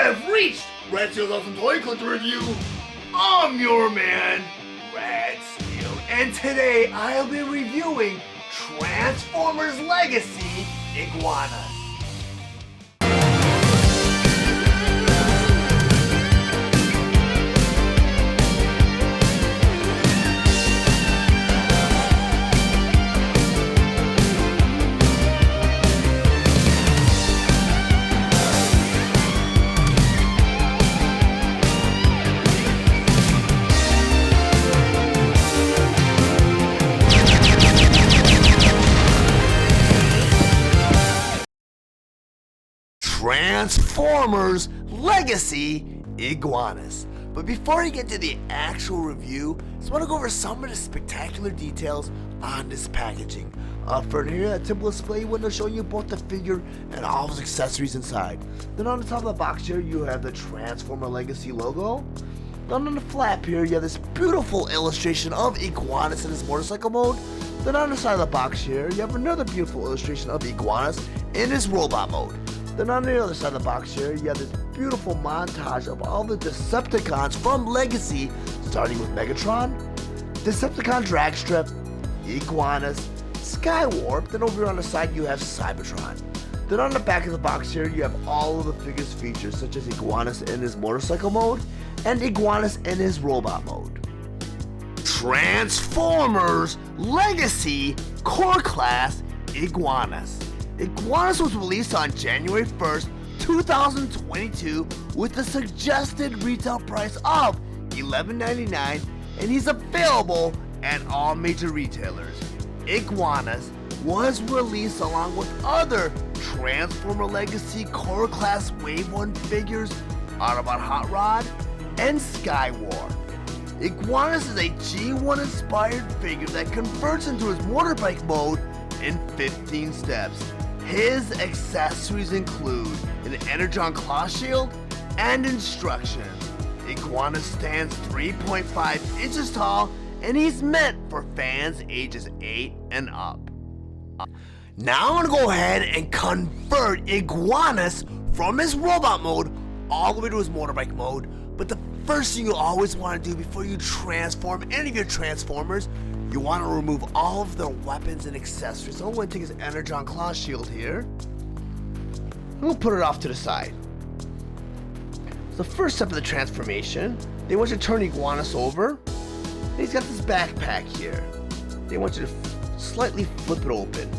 have reached Red Steele's Awesome Toy Collector Review. I'm your man, Red Steele, and today I'll be reviewing Transformers Legacy Iguanus. Transformers Legacy Iguanus. But before I get to the actual review, I just want to go over some of the spectacular details on this packaging. For here, a typical display window showing you both the figure and all of his accessories inside. Then on the top of the box here, you have the Transformer Legacy logo. Then on the flap here, you have this beautiful illustration of Iguanus in his motorcycle mode. Then on the side of the box here, you have another beautiful illustration of Iguanus in his robot mode. Then on the other side of the box here, you have this beautiful montage of all the Decepticons from Legacy, starting with Megatron, Decepticon Dragstrip, Iguanus, Skywarp. Then over here on the side you have Cybertron. Then on the back of the box here, you have all of the figures features, such as Iguanus in his motorcycle mode and Iguanus in his robot mode. Transformers Legacy Core Class Iguanus. Iguanus was released on January 1st, 2022 with a suggested retail price of $11.99, and he's available at all major retailers. Iguanus was released along with other Transformer Legacy Core Class Wave 1 figures, Autobot Hot Rod, and Skywarp. Iguanus is a G1 inspired figure that converts into his motorbike mode in 15 steps. His accessories include an Energon claw shield and instructions. Iguanus stands 3.5 inches tall, and he's meant for fans ages 8 and up. Now I'm gonna go ahead and convert Iguanus from his robot mode all the way to his motorbike mode. But the first thing you always want to do before you transform any of your Transformers, you want to remove all of their weapons and accessories. So I'm going to take his Energon claw shield here. We'll put it off to the side. So the first step of the transformation, they want you to turn Iguanus over. And he's got this backpack here. They want you to slightly flip it open.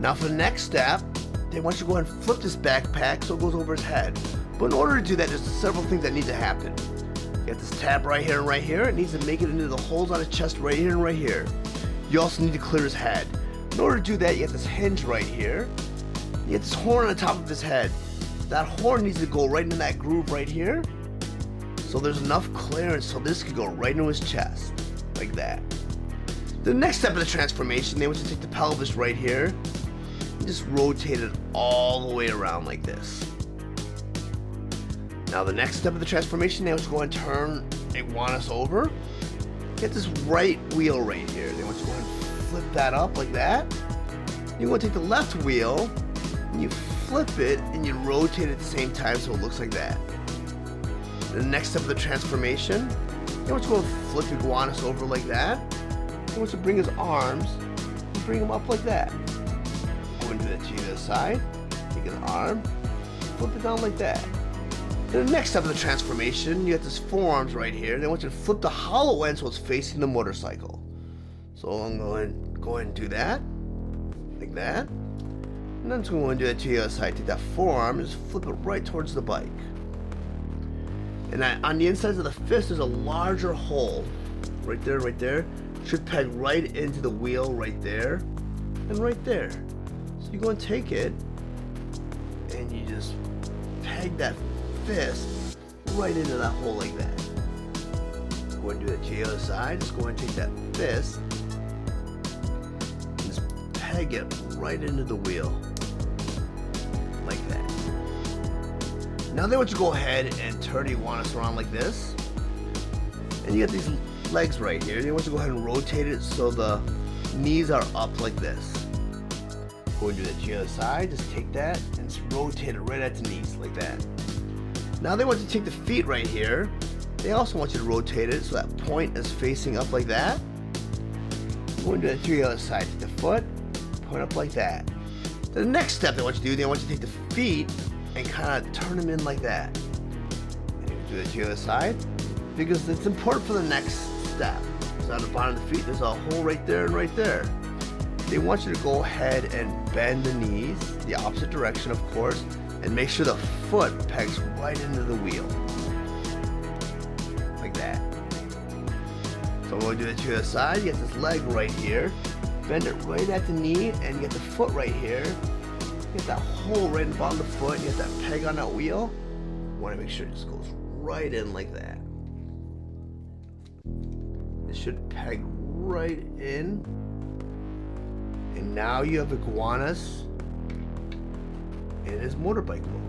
Now for the next step, they want you to go ahead and flip this backpack so it goes over his head. But in order to do that, there's several things that need to happen. You got this tab right here and right here. It needs to make it into the holes on his chest right here and right here. You also need to clear his head. In order to do that, you got this hinge right here. You get this horn on the top of his head. That horn needs to go right into that groove right here. So there's enough clearance so this could go right into his chest. Like that. The next step of the transformation, they want you to take the pelvis right here and just rotate it all the way around like this. Now the next step of the transformation, they want you to go and turn Iguanus over. Get this right wheel right here. They want you to go and flip that up like that. You're going to take the left wheel and you flip it and you rotate it at the same time so it looks like that. The next step of the transformation, they want you to go and flip Iguanus over like that. They want you to bring his arms and bring him up like that. Go and do that to the other side. Take his arm, flip it down like that. The next step of the transformation, you got this forearms right here. They want you to flip the hollow end so it's facing the motorcycle. So I'm going to go ahead and do that, like that. And then I'm going to do that to the other side. Take that forearm and just flip it right towards the bike. And on the insides of the fist, there's a larger hole. Right there, right there. Should peg right into the wheel right there. And right there. So you go and take it, and you just peg that fist right into that hole like that. Go and do that to the other side. Just go and take that fist and just peg it right into the wheel like that. Now they want you to go ahead and turn Iguanus around like this, and you got these legs right here. They want you to go ahead and rotate it so the knees are up like this. Go and do that to the other side. Just take that and just rotate it right at the knees like that. Now they want you to take the feet right here. They also want you to rotate it so that point is facing up like that. We're going to do it to the other side. Take the foot, point up like that. The next step they want you to do, they want you to take the feet and kind of turn them in like that. And you do it to the other side because it's important for the next step. So on the bottom of the feet, there's a hole right there and right there. They want you to go ahead and bend the knees, the opposite direction of course, and make sure the foot pegs right into the wheel. Like that. So we're going to do it to the side. You get this leg right here. Bend it right at the knee, and you get the foot right here. You get that hole right in the bottom of the foot. You get that peg on that wheel. You want to make sure it just goes right in like that. It should peg right in. And now you have Iguanus in his motorbike mode.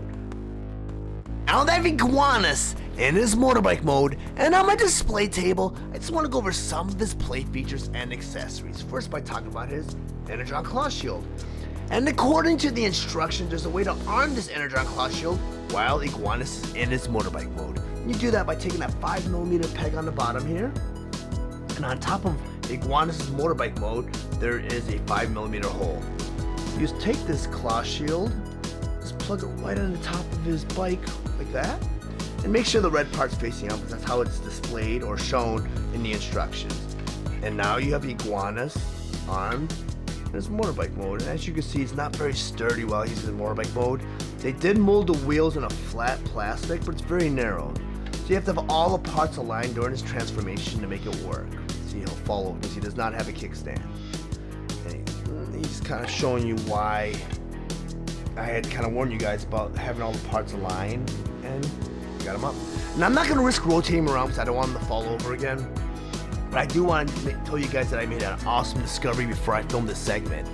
Now that Iguanus in his motorbike mode, and on my display table, I just want to go over some of his play features and accessories. First by talking about his Energon Claw Shield. And according to the instructions, there's a way to arm this Energon Claw Shield while Iguanus is in his motorbike mode. You do that by taking that 5mm peg on the bottom here, and on top of Iguanus' motorbike mode, there is a 5mm hole. You just take this claw shield, just plug it right on the top of his bike like that, and make sure the red part's facing up because that's how it's displayed or shown in the instructions. And now you have Iguanus armed in his motorbike mode, and as you can see, it's not very sturdy while he's in motorbike mode. They did mold the wheels in a flat plastic, but it's very narrow. So you have to have all the parts aligned during his transformation to make it work. See, he'll fall over because he does not have a kickstand. And he's kind of showing you why I had kind of warned you guys about having all the parts aligned, and got him up. And I'm not going to risk rotating him around because I don't want him to fall over again. But I do want to tell you guys that I made an awesome discovery before I filmed this segment.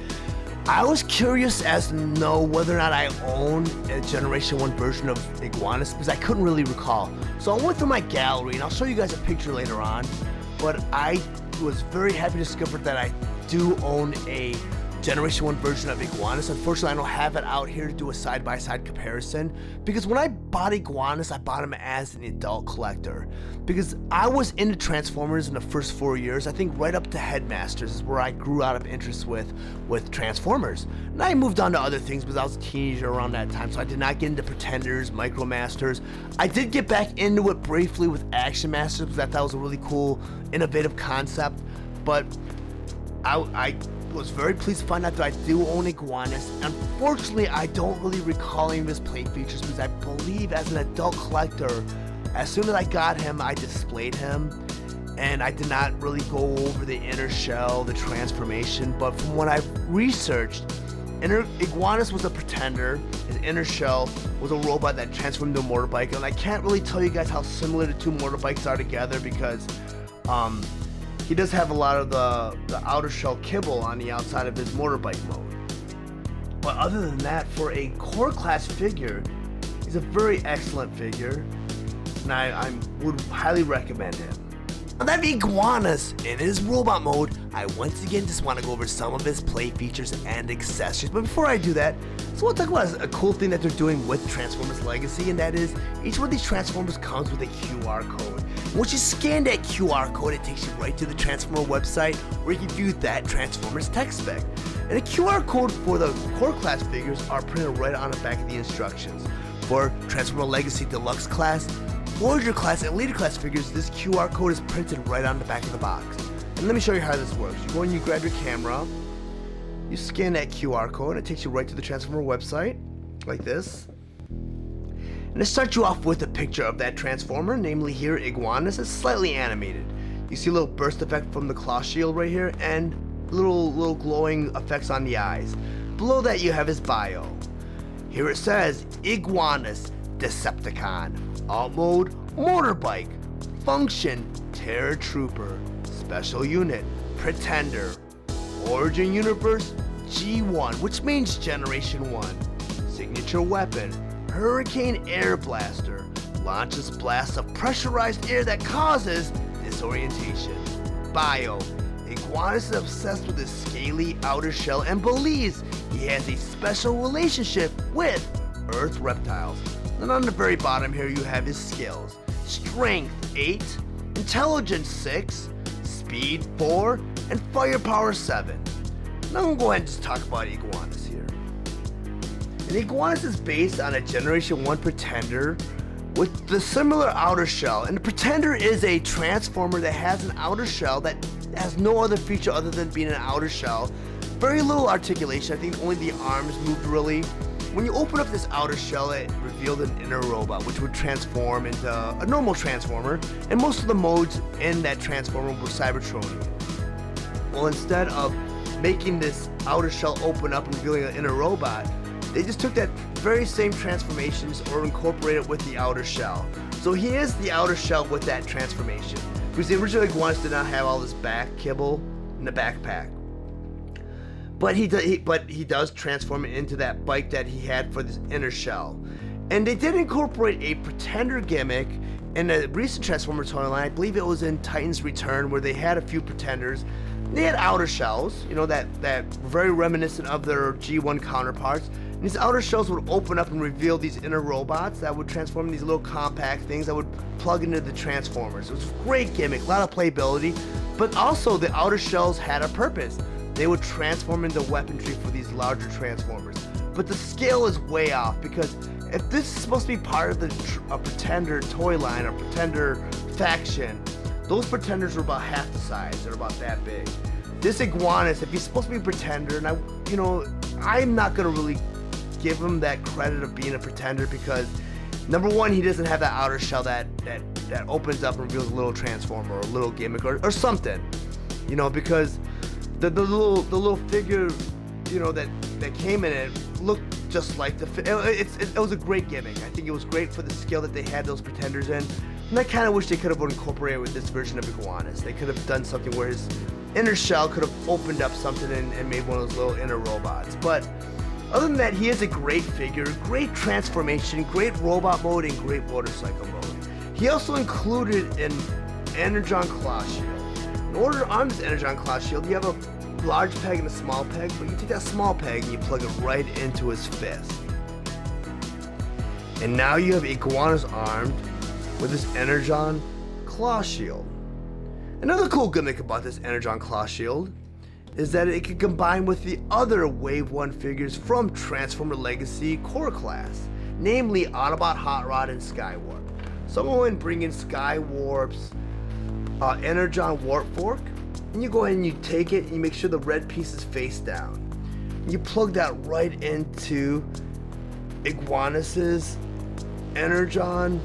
I was curious as to know whether or not I own a Generation 1 version of Iguanus because I couldn't really recall. So I went through my gallery, and I'll show you guys a picture later on. But I was very happy to discover that I do own a Generation 1 version of Iguanus. Unfortunately, I don't have it out here to do a side-by-side comparison because when I bought Iguanus, I bought him as an adult collector because I was into Transformers in the first 4 years. I think right up to Headmasters is where I grew out of interest with Transformers. And I moved on to other things because I was a teenager around that time, so I did not get into Pretenders, Micromasters. I did get back into it briefly with Action Masters because I thought it was a really cool, innovative concept, but I was very pleased to find out that I do own Iguanus. Unfortunately, I don't really recall any of his play features because I believe as an adult collector, as soon as I got him, I displayed him, and I did not really go over the inner shell, the transformation. But from what I've researched, Iguanus was a pretender. His inner shell was a robot that transformed into a motorbike, and I can't really tell you guys how similar the two motorbikes are together because he does have a lot of the outer shell kibble on the outside of his motorbike mode. But other than that, for a core class figure, he's a very excellent figure, and I would highly recommend him. Now that Iguanus in his robot mode, I once again just want to go over some of his play features and accessories. But before I do that, I want to talk about a cool thing that they're doing with Transformers Legacy, and that is each one of these Transformers comes with a QR code. Once you scan that QR code, it takes you right to the Transformer website where you can view that Transformers tech spec. And the QR code for the core class figures are printed right on the back of the instructions. For Transformer Legacy Deluxe class, Voyager class, and Leader class figures, this QR code is printed right on the back of the box. And let me show you how this works. You go and you grab your camera, you scan that QR code, and it takes you right to the Transformer website, like this. And it starts you off with a picture of that Transformer, namely here Iguanus. It's slightly animated. You see a little burst effect from the claw shield right here, and little glowing effects on the eyes. Below that you have his bio. Here it says Iguanus Decepticon, Alt Mode Motorbike, Function Terror Trooper, Special Unit Pretender, Origin Universe G1, which means Generation 1, Signature Weapon Hurricane Air Blaster, launches blasts of pressurized air that causes disorientation. Bio, Iguanus is obsessed with his scaly outer shell and believes he has a special relationship with Earth reptiles. And on the very bottom here you have his skills. Strength 8, Intelligence 6, Speed 4, and Firepower 7. Now I'm going to go ahead and just talk about Iguanus here. And Iguanus is based on a Generation 1 Pretender with the similar outer shell. And the Pretender is a transformer that has an outer shell that has no other feature other than being an outer shell. Very little articulation. I think only the arms moved really. When you open up this outer shell, it revealed an inner robot, which would transform into a normal transformer, and most of the modes in that transformer were Cybertronian. Well, instead of making this outer shell open up and revealing an inner robot, they just took that very same transformations or incorporated it with the outer shell. So he is the outer shell with that transformation, because the original Iguanus did not have all this back kibble in the backpack. But he does transform it into that bike that he had for this inner shell. And they did incorporate a Pretender gimmick in a recent Transformer toy line. I believe it was in Titan's Return, where they had a few Pretenders. They had outer shells, you know, that very reminiscent of their G1 counterparts. And these outer shells would open up and reveal these inner robots that would transform into these little compact things that would plug into the Transformers. It was a great gimmick, a lot of playability, but also the outer shells had a purpose. They would transform into weaponry for these larger Transformers. But the scale is way off, because if this is supposed to be part of a Pretender toy line or Pretender faction, those Pretenders were about half the size. They're about that big. This Iguanus, if he's supposed to be a Pretender, and I'm not gonna really give him that credit of being a Pretender, because number one, he doesn't have that outer shell that opens up and reveals a little Transformer or a little gimmick or something, you know, because the little figure, you know, that came in it looked just like it was a great gimmick. I think it was great for the skill that they had those Pretenders in. And I kind of wish they could have incorporated with this version of Iguanus. They could have done something where his inner shell could have opened up something and made one of those little inner robots. But other than that, he is a great figure, great transformation, great robot mode, and great motorcycle mode. He also included an Energon Claw Shield. In order to arm this Energon Claw Shield, you have a large peg and a small peg, but you take that small peg and you plug it right into his fist. And now you have Iguanus armed with this Energon Claw Shield. Another cool gimmick about this Energon Claw Shield is that it can combine with the other Wave 1 figures from Transformer Legacy Core Class, namely Autobot Hot Rod and Skywarp. So I'm going to bring in Skywarp's Energon Warp Fork, and you go ahead and you take it and you make sure the red piece is face down. You plug that right into Iguanus's Energon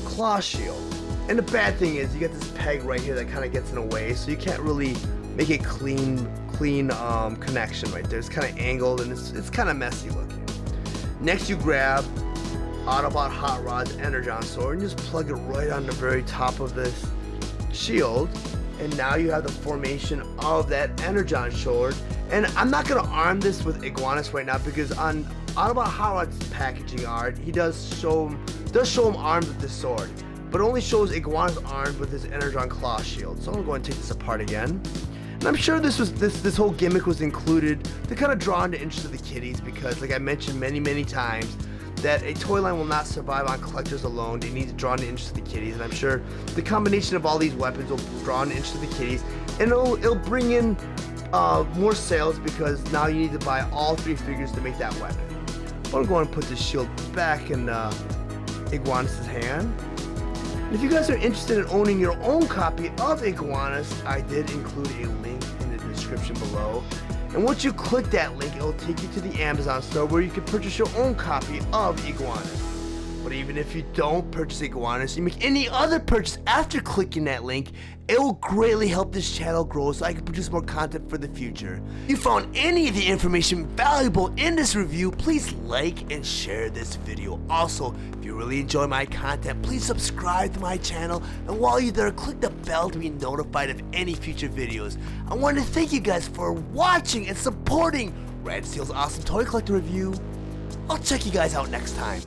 Claw Shield. And the bad thing is you get this peg right here that kind of gets in the way, so you can't really make a clean connection right there. It's kind of angled and it's kind of messy looking. Next you grab Autobot Hot Rod's Energon Sword and just plug it right on the very top of this shield, and now you have the formation of that Energon Sword. And I'm not going to arm this with Iguanus right now, because on Autobot Hot Rod's packaging art, he does show him armed with this sword, but only shows Iguanus armed with his Energon Claw Shield. So I'm going to take this apart again. And I'm sure this whole gimmick was included to kind of draw in the interest of the kiddies, because like I mentioned many times, that a toy line will not survive on collectors alone. They need to draw in the interest of the kiddies, and I'm sure the combination of all these weapons will draw in the interest of the kiddies, and it'll bring in more sales, because now you need to buy all 3 figures to make that weapon. I'm going to put this shield back in Iguanus' hand. And if you guys are interested in owning your own copy of Iguanus, I did include a link in the description below. And once you click that link, it'll take you to the Amazon store where you can purchase your own copy of Iguanus. But even if you don't purchase Iguanus, you make any other purchase after clicking that link, it will greatly help this channel grow so I can produce more content for the future. If you found any of the information valuable in this review, please like and share this video. Also, if you really enjoy my content, please subscribe to my channel, and while you're there, click the bell to be notified of any future videos. I want to thank you guys for watching and supporting Red Steele's awesome toy collector review. I'll check you guys out next time.